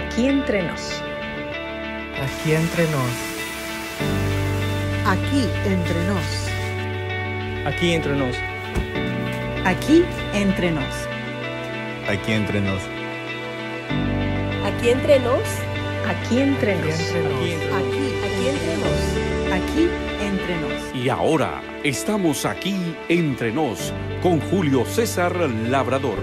Aquí entre nos. Aquí entre nos. Aquí entre nos. Aquí entre nos. Aquí entre nos. Aquí entre nos. Aquí entre nos. Aquí entre nos. Aquí entre nos. Aquí entre nos. Y ahora estamos aquí entre nos con Julio César Labrador.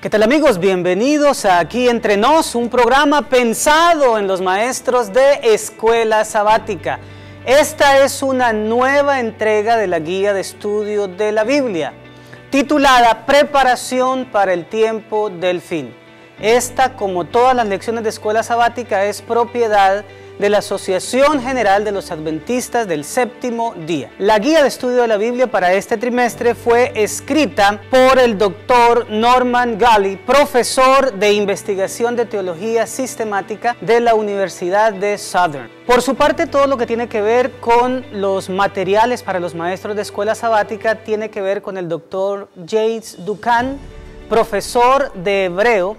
¿Qué tal, amigos? Bienvenidos a Aquí Entre Nos, un programa pensado en los maestros de escuela sabática. Esta es una nueva entrega de la guía de estudio de la Biblia, titulada Preparación para el tiempo del fin. Esta, como todas las lecciones de escuela sabática, es propiedad de la Asociación General de los Adventistas del Séptimo Día. La guía de estudio de la Biblia para este trimestre fue escrita por el doctor Norman Galley, profesor de investigación de teología sistemática de la Universidad de Southern. Por su parte, todo lo que tiene que ver con los materiales para los maestros de escuela sabática tiene que ver con el doctor James Duncan, profesor de hebreo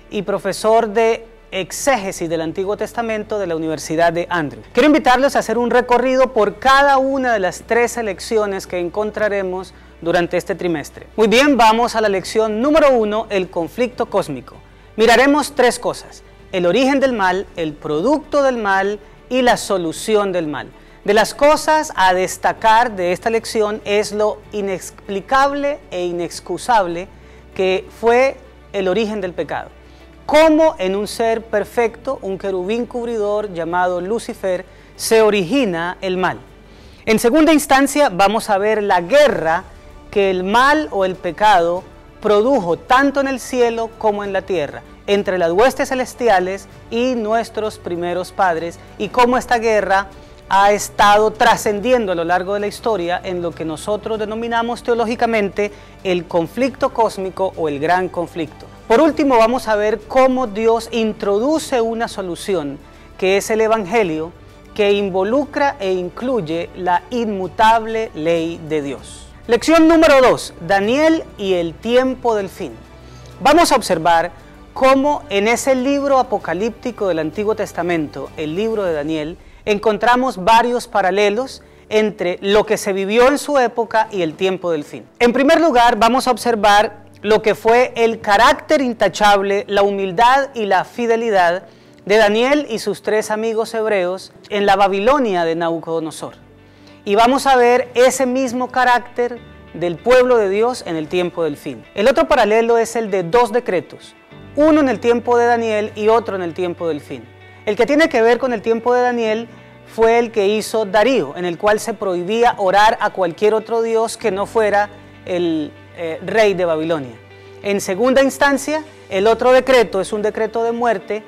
y profesor de exégesis del Antiguo Testamento de la Universidad de Andrews. Quiero invitarlos a hacer un recorrido por cada una de las 13 lecciones que encontraremos durante este trimestre. Muy bien, vamos a la lección número 1, el conflicto cósmico. Miraremos tres cosas: el origen del mal, el producto del mal y la solución del mal. De las cosas a destacar de esta lección es lo inexplicable e inexcusable que fue el origen del pecado. Cómo en un ser perfecto, un querubín cubridor llamado Lucifer, se origina el mal. En segunda instancia vamos a ver la guerra que el mal o el pecado produjo tanto en el cielo como en la tierra, entre las huestes celestiales y nuestros primeros padres, y cómo esta guerra ha estado trascendiendo a lo largo de la historia en lo que nosotros denominamos teológicamente el conflicto cósmico o el gran conflicto. Por último, vamos a ver cómo Dios introduce una solución, que es el Evangelio, que involucra e incluye la inmutable ley de Dios. Lección número 2, Daniel y el tiempo del fin. Vamos a observar cómo en ese libro apocalíptico del Antiguo Testamento, el libro de Daniel, encontramos varios paralelos entre lo que se vivió en su época y el tiempo del fin. En primer lugar, vamos a observar lo que fue el carácter intachable, la humildad y la fidelidad de Daniel y sus tres amigos hebreos en la Babilonia de Nabucodonosor. Y vamos a ver ese mismo carácter del pueblo de Dios en el tiempo del fin. El otro paralelo es el de dos decretos, uno en el tiempo de Daniel y otro en el tiempo del fin. El que tiene que ver con el tiempo de Daniel fue el que hizo Darío, en el cual se prohibía orar a cualquier otro dios que no fuera el rey de Babilonia. En segunda instancia, el otro decreto es un decreto de muerte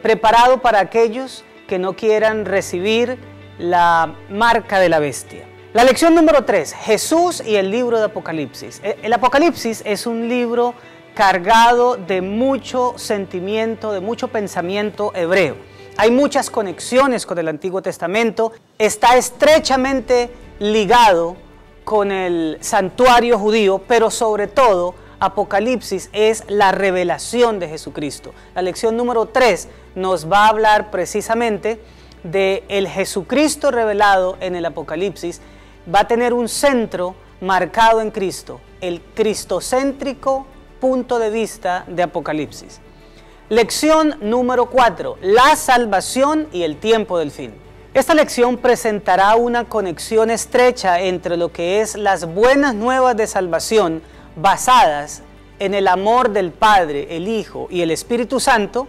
preparado para aquellos que no quieran recibir la marca de la bestia. La lección número 3, Jesús y el libro de Apocalipsis. El Apocalipsis es un libro cargado de mucho sentimiento, de mucho pensamiento hebreo. Hay muchas conexiones con el Antiguo Testamento, está estrechamente ligado con el santuario judío, pero sobre todo Apocalipsis es la revelación de Jesucristo. La lección número 3 nos va a hablar precisamente de el Jesucristo revelado en el Apocalipsis. Va a tener un centro marcado en Cristo, el cristocéntrico punto de vista de Apocalipsis. Lección número 4, la salvación y el tiempo del fin. Esta lección presentará una conexión estrecha entre lo que es las buenas nuevas de salvación basadas en el amor del Padre, el Hijo y el Espíritu Santo,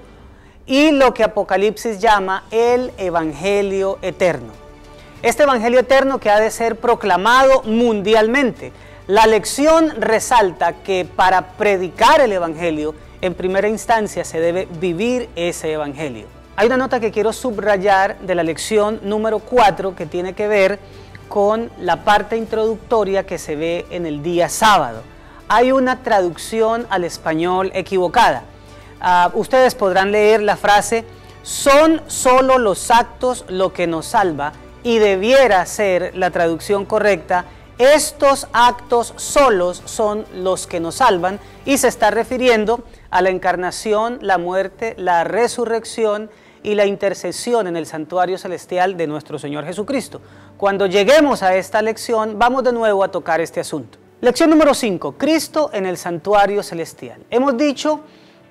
y lo que Apocalipsis llama el Evangelio eterno. Este Evangelio eterno que ha de ser proclamado mundialmente. La lección resalta que para predicar el Evangelio, en primera instancia se debe vivir ese Evangelio. Hay una nota que quiero subrayar de la lección número 4 que tiene que ver con la parte introductoria que se ve en el día sábado. Hay una traducción al español equivocada. Ustedes podrán leer la frase: son solo los actos lo que nos salva, y debiera ser la traducción correcta: Estos actos solos son los que nos salvan y se está refiriendo a la encarnación, la muerte, la resurrección y la intercesión en el santuario celestial de nuestro Señor Jesucristo. Cuando lleguemos a esta lección, vamos de nuevo a tocar este asunto. Lección número 5, Cristo en el santuario celestial. Hemos dicho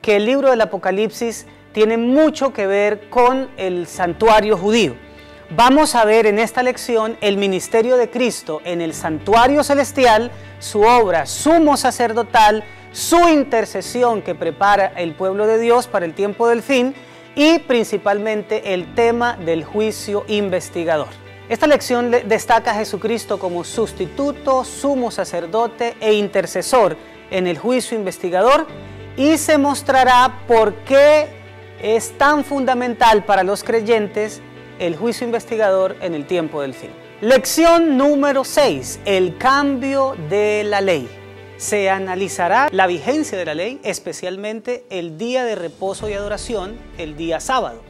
que el libro del Apocalipsis tiene mucho que ver con el santuario judío. Vamos a ver en esta lección el ministerio de Cristo en el santuario celestial, su obra sumo sacerdotal, su intercesión que prepara el pueblo de Dios para el tiempo del fin y principalmente el tema del juicio investigador. Esta lección destaca a Jesucristo como sustituto, sumo sacerdote e intercesor en el juicio investigador y se mostrará por qué es tan fundamental para los creyentes el juicio investigador en el tiempo del fin. Lección número 6, el cambio de la ley. Se analizará la vigencia de la ley, especialmente el día de reposo y adoración, el día sábado.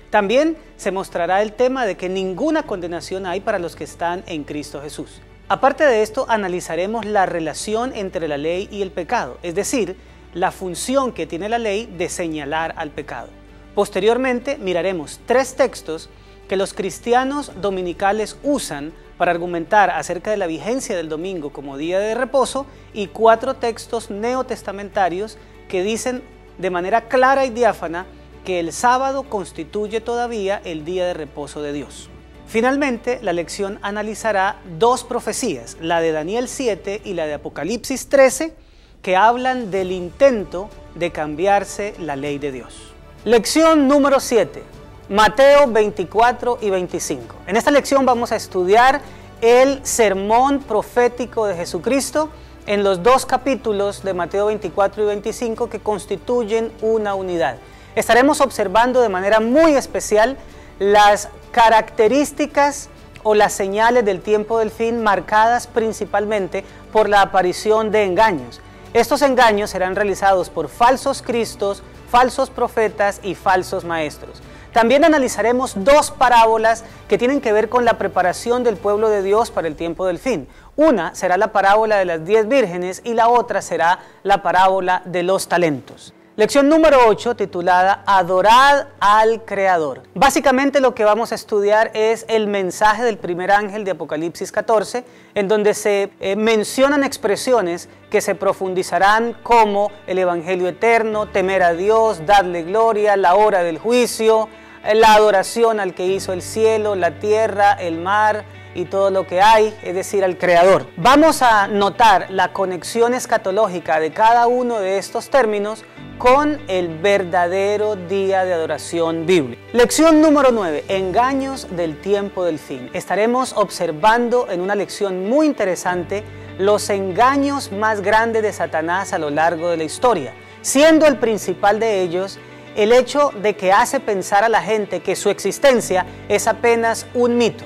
También se mostrará el tema de que ninguna condenación hay para los que están en Cristo Jesús. Aparte de esto, analizaremos la relación entre la ley y el pecado, es decir, la función que tiene la ley de señalar al pecado. Posteriormente, miraremos 3 textos que los cristianos dominicales usan para argumentar acerca de la vigencia del domingo como día de reposo y 4 textos neotestamentarios que dicen de manera clara y diáfana que el sábado constituye todavía el día de reposo de Dios. Finalmente, la lección analizará 2 profecías, la de Daniel 7 y la de Apocalipsis 13, que hablan del intento de cambiarse la ley de Dios. Lección número 7. Mateo 24 y 25. En esta lección vamos a estudiar el sermón profético de Jesucristo en los 2 capítulos de Mateo 24 y 25 que constituyen una unidad. Estaremos observando de manera muy especial las características o las señales del tiempo del fin marcadas principalmente por la aparición de engaños. Estos engaños serán realizados por falsos cristos, falsos profetas y falsos maestros. También analizaremos 2 parábolas que tienen que ver con la preparación del pueblo de Dios para el tiempo del fin. Una será la parábola de las 10 vírgenes y la otra será la parábola de los talentos. Lección número 8 titulada Adorad al Creador. Básicamente lo que vamos a estudiar es el mensaje del primer ángel de Apocalipsis 14, en donde se mencionan expresiones que se profundizarán como el evangelio eterno, temer a Dios, darle gloria, la hora del juicio, la adoración al que hizo el cielo, la tierra, el mar y todo lo que hay, es decir, al Creador. Vamos a notar la conexión escatológica de cada uno de estos términos con el verdadero día de adoración bíblica. Lección número 9, engaños del tiempo del fin. Estaremos observando en una lección muy interesante los engaños más grandes de Satanás a lo largo de la historia, siendo el principal de ellos el hecho de que hace pensar a la gente que su existencia es apenas un mito.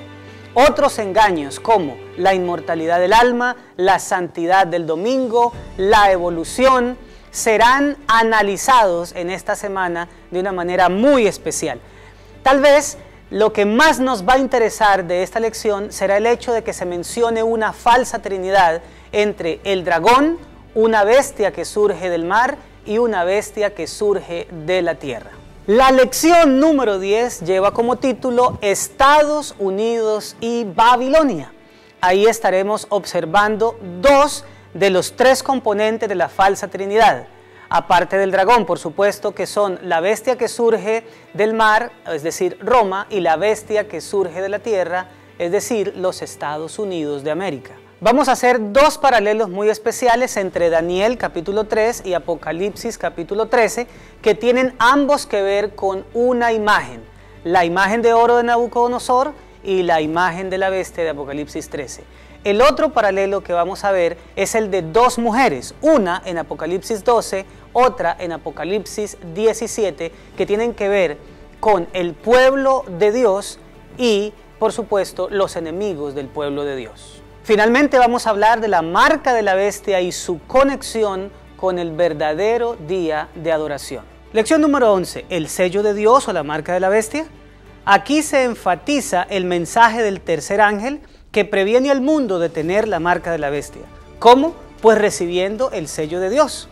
Otros engaños como la inmortalidad del alma, la santidad del domingo, la evolución, serán analizados en esta semana de una manera muy especial. Tal vez lo que más nos va a interesar de esta lección será el hecho de que se mencione una falsa trinidad entre el dragón, una bestia que surge del mar y una bestia que surge de la tierra. La lección número 10 lleva como título Estados Unidos y Babilonia. Ahí estaremos observando 2 de los 3 componentes de la falsa trinidad, aparte del dragón, por supuesto, que son la bestia que surge del mar, es decir, Roma, y la bestia que surge de la tierra, es decir, los Estados Unidos de América. Vamos a hacer 2 paralelos muy especiales entre Daniel capítulo 3 y Apocalipsis capítulo 13, que tienen ambos que ver con una imagen, la imagen de oro de Nabucodonosor y la imagen de la bestia de Apocalipsis 13. El otro paralelo que vamos a ver es el de 2 mujeres, una en Apocalipsis 12, otra en Apocalipsis 17, que tienen que ver con el pueblo de Dios y, por supuesto, los enemigos del pueblo de Dios. Finalmente vamos a hablar de la marca de la bestia y su conexión con el verdadero día de adoración. Lección número 11, el sello de Dios o la marca de la bestia. Aquí se enfatiza el mensaje del tercer ángel que previene al mundo de tener la marca de la bestia. ¿Cómo? Pues recibiendo el sello de Dios.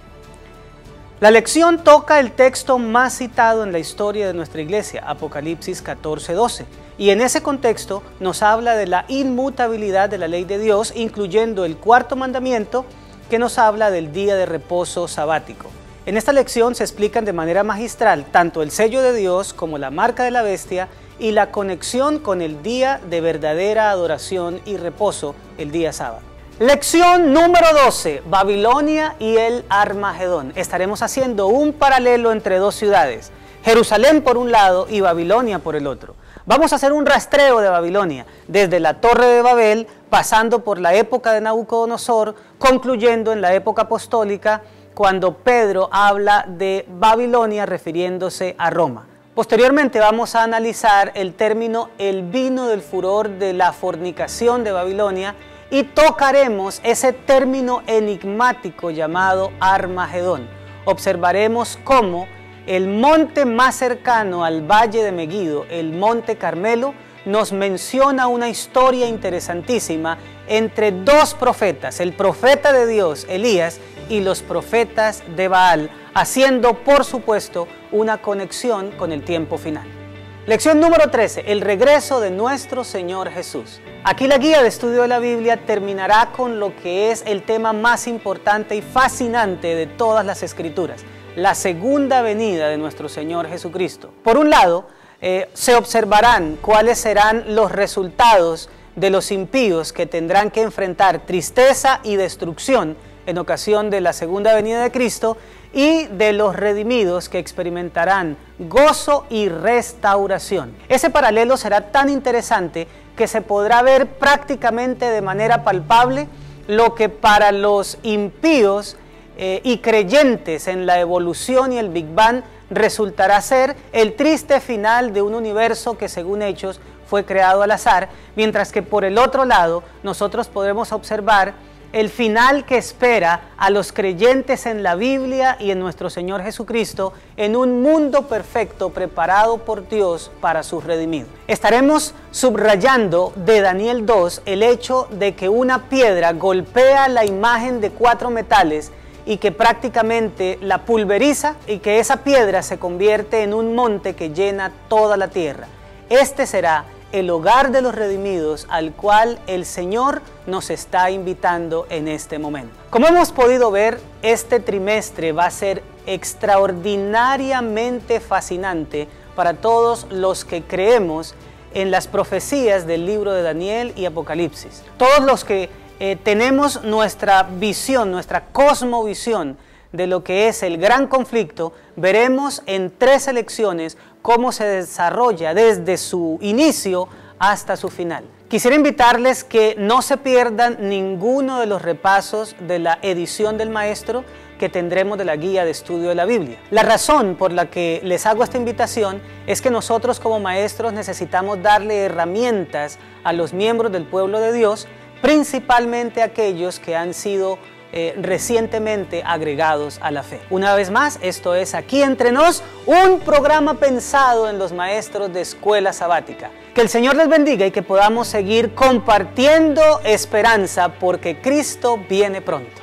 La lección toca el texto más citado en la historia de nuestra iglesia, Apocalipsis 14:12, y en ese contexto nos habla de la inmutabilidad de la ley de Dios, incluyendo el cuarto mandamiento que nos habla del día de reposo sabático. En esta lección se explican de manera magistral tanto el sello de Dios como la marca de la bestia y la conexión con el día de verdadera adoración y reposo, el día sábado. Lección número 12, Babilonia y el Armagedón. Estaremos haciendo un paralelo entre dos ciudades, Jerusalén por un lado y Babilonia por el otro. Vamos a hacer un rastreo de Babilonia, desde la Torre de Babel, pasando por la época de Nabucodonosor, concluyendo en la época apostólica, cuando Pedro habla de Babilonia refiriéndose a Roma. Posteriormente vamos a analizar el término el vino del furor de la fornicación de Babilonia y tocaremos ese término enigmático llamado Armagedón. Observaremos cómo el monte más cercano al valle de Megiddo, el monte Carmelo, nos menciona una historia interesantísima entre dos profetas, el profeta de Dios, Elías, y los profetas de Baal, haciendo, por supuesto, una conexión con el tiempo final. Lección número 13, el regreso de nuestro Señor Jesús. Aquí la guía de estudio de la Biblia terminará con lo que es el tema más importante y fascinante de todas las Escrituras, la segunda venida de nuestro Señor Jesucristo. Por un lado, se observarán cuáles serán los resultados de los impíos que tendrán que enfrentar tristeza y destrucción en ocasión de la segunda venida de Cristo, y de los redimidos que experimentarán gozo y restauración. Ese paralelo será tan interesante que se podrá ver prácticamente de manera palpable lo que para los impíos y creyentes en la evolución y el Big Bang resultará ser el triste final de un universo que, según Hechos, fue creado al azar, mientras que por el otro lado nosotros podremos observar el final que espera a los creyentes en la Biblia y en nuestro Señor Jesucristo en un mundo perfecto preparado por Dios para sus redimidos. Estaremos subrayando de Daniel 2 el hecho de que una piedra golpea la imagen de 4 metales y que prácticamente la pulveriza, y que esa piedra se convierte en un monte que llena toda la tierra. Este será el hogar de los redimidos al cual el Señor nos está invitando en este momento. Como hemos podido ver, este trimestre va a ser extraordinariamente fascinante para todos los que creemos en las profecías del libro de Daniel y Apocalipsis. Todos los que tenemos nuestra visión, nuestra cosmovisión de lo que es el gran conflicto, veremos en 3 lecciones cómo se desarrolla desde su inicio hasta su final. Quisiera invitarles que no se pierdan ninguno de los repasos de la edición del maestro que tendremos de la guía de estudio de la Biblia. La razón por la que les hago esta invitación es que nosotros como maestros necesitamos darle herramientas a los miembros del pueblo de Dios, principalmente aquellos que han sido recientemente agregados a la fe. Una vez más, esto es Aquí Entre Nos, un programa pensado en los maestros de escuela sabática. Que el Señor les bendiga y que podamos seguir compartiendo esperanza, porque Cristo viene pronto.